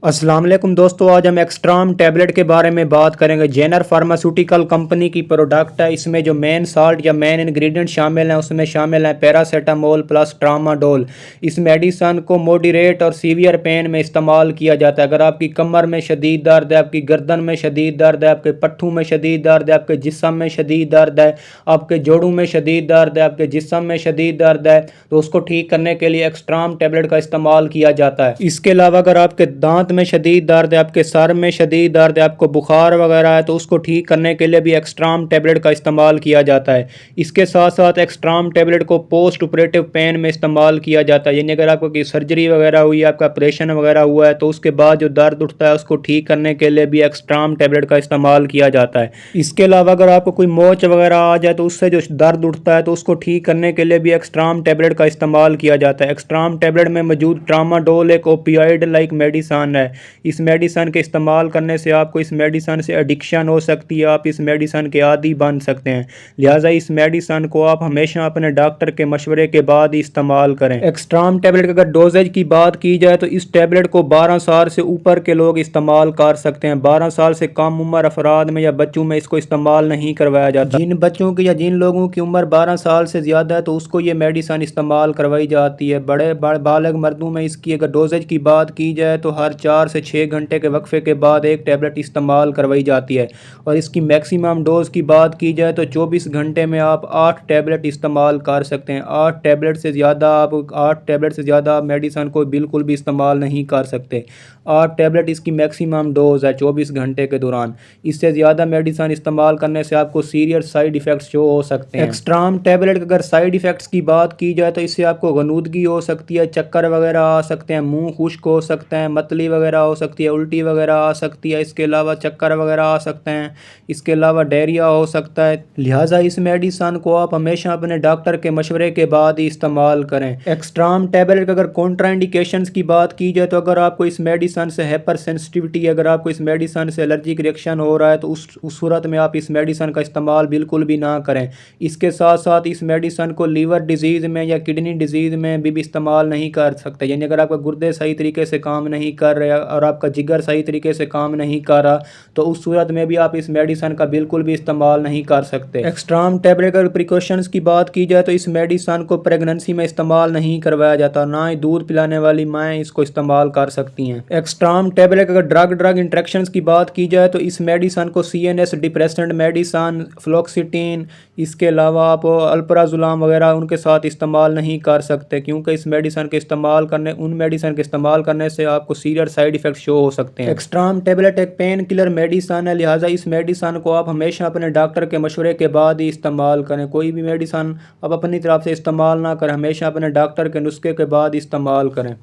अस्सलाम वालेकुम दोस्तों, आज हम एक्स्ट्राम टैबलेट के बारे में बात करेंगे। जेनर फार्मास्यूटिकल कंपनी की प्रोडक्ट है। इसमें जो मेन साल्ट या मेन इंग्रेडिएंट शामिल हैं उसमें शामिल हैं पैरासीटामोल प्लस ट्रामाडोल। इस मेडिसन को मॉडरेट और सीवियर पेन में इस्तेमाल किया जाता है। अगर आपकी कमर में शदीद दर्द है, आपकी गर्दन में शदीद दर्द है, आपके पट्ठों में शदीद दर्द है, आपके जिस्म में शदीद दर्द है, आपके जोड़ों में शदीद दर्द है, आपके जिस्म में शदीद दर्द है, तो उसको ठीक करने के लिए एक्स्ट्राम टैबलेट का इस्तेमाल किया जाता है। इसके अलावा अगर आपके दांत में शदीद दर्द है, आपके सर में शदीद दर्द है, आपको बुखार वगैरह है, तो उसको ठीक करने के लिए भी एक्स्ट्राम टैबलेट का इस्तेमाल किया जाता है। इसके साथ साथ एक्स्ट्राम टैबलेट को पोस्ट ऑपरेटिव पेन में इस्तेमाल किया जाता है। यानी अगर आपको कोई सर्जरी वगैरह हुई है, आपका ऑपरेशन वगैरह हुआ है, तो उसके बाद जो दर्द उठता है उसको ठीक करने के लिए भी एक्स्ट्राम टैबलेट का इस्तेमाल किया जाता है। इसके अलावा अगर आपको कोई मोच वगैरह आ जाए तो उससे जो दर्द उठता है तो उसको ठीक करने के लिए भी एक्स्ट्राम टैबलेट का इस्तेमाल किया जाता है। एक्स्ट्राम टैबलेट में मौजूद ट्रामाडोल एक ओपियाइड लाइक मेडिसन है। इस मेडिसन के इस्तेमाल करने से आपको इस मेडिसन से एडिक्शन हो सकती है, आप इस मेडिसन के आदी बन सकते हैं। लिहाजा इस मेडिसन को आप हमेशा अपने डॉक्टर के मशवरे के बाद ही इस्तेमाल करें। एक्स्ट्राम टैबलेट अगर डोजेज की बात की जाए तो इस टैबलेट को 12 साल से ऊपर के लोग इस्तेमाल कर सकते हैं। 12 साल से कम उम्र अफराद में या बच्चों में इसको इस्तेमाल नहीं करवाया जाता। जिन बच्चों की या जिन लोगों की उम्र 12 साल से ज़्यादा है तो उसको ये मेडिसन इस्तेमाल करवाई जाती है। बड़े बालग मर्दों में इसकी अगर डोजेज की बात की जाए तो हर 4 से 6 घंटे के वक्फे के बाद एक टैबलेट इस्तेमाल करवाई जाती है। और इसकी मैक्सिमम डोज की बात की जाए तो 24 घंटे में आप 8 टैबलेट इस्तेमाल कर सकते हैं। 8 टैबलेट से ज़्यादा मेडिसन को बिल्कुल भी इस्तेमाल नहीं कर सकते। 8 टैबलेट इसकी मैक्सिमम डोज है 24 घंटे के दौरान। इससे ज़्यादा मेडिसन इस्तेमाल करने से आपको सीरियस साइड इफ़ेक्ट्स शो हो सकते हैं। एक्स्ट्राम टैबलेट अगर साइड इफ़ेक्ट्स की बात की जाए तो इससे आपको गनूदगी हो सकती है, चक्कर वगैरह आ सकते हैं, मुंह खुश्क हो सकते हैं, मतली वगैरह हो सकती है, उल्टी वगैरह आ सकती है। इसके अलावा चक्कर वगैरह आ सकते हैं। इसके अलावा डायरिया हो सकता है। लिहाजा इस मेडिसन को आप हमेशा अपने डॉक्टर के मशवरे के बाद ही इस्तेमाल करें। एक्स्ट्राम टैबलेट अगर कॉन्ट्राइंडिकेशंस की बात की जाए तो अगर आपको इस मेडिसन से हाइपर सेंसिटिविटी, अगर आपको इस मेडिसन से एलर्जिक रिएक्शन हो रहा है तो उस सूरत में आप इस मेडिसन का इस्तेमाल बिल्कुल भी ना करें। इसके साथ साथ इस मेडिसन को लीवर डिजीज़ में या किडनी डिजीज़ में भी इस्तेमाल नहीं कर सकते। यानी अगर आपका गुर्दे सही तरीके से काम नहीं कर रहे और आपका जिगर सही तरीके से काम नहीं कर रहा तो उस सूरत में भी आप इस मेडिसन का बिल्कुल भी इस्तेमाल नहीं कर सकते। एक्स्ट्राम टैबलेट अगर प्रिकॉशंस की बात की जाए तो इस मेडिसन को प्रेगनेंसी में इस्तेमाल नहीं करवाया जाता, ना ही दूध पिलाने वाली माएँ इसको इस्तेमाल कर सकती हैं। एक्स्ट्राम टैबलेट अगर ड्रग इंट्रैक्शंस की बात की जाए तो इस मेडिसन को CNS डिप्रेसेंट मेडिसन, फ्लोक्सिटिन, इसके अलावा आप अल्प्राजुलाम वगैरह उनके साथ इस्तेमाल नहीं कर सकते, क्योंकि इस मेडिसन के इस्तेमाल करने से आपको सीरियस साइड इफ़ेक्ट शो हो सकते हैं। एक्स्ट्राम टैबलेट एक पेन किलर मेडिसन है। लिहाजा इस मेडिसन को आप हमेशा अपने डॉक्टर के मशवरे के बाद ही इस्तेमाल करें। कोई भी मेडिसन आप अपनी तरफ से इस्तेमाल ना करें, हमेशा अपने डॉक्टर के नुस्खे के बाद इस्तेमाल करें।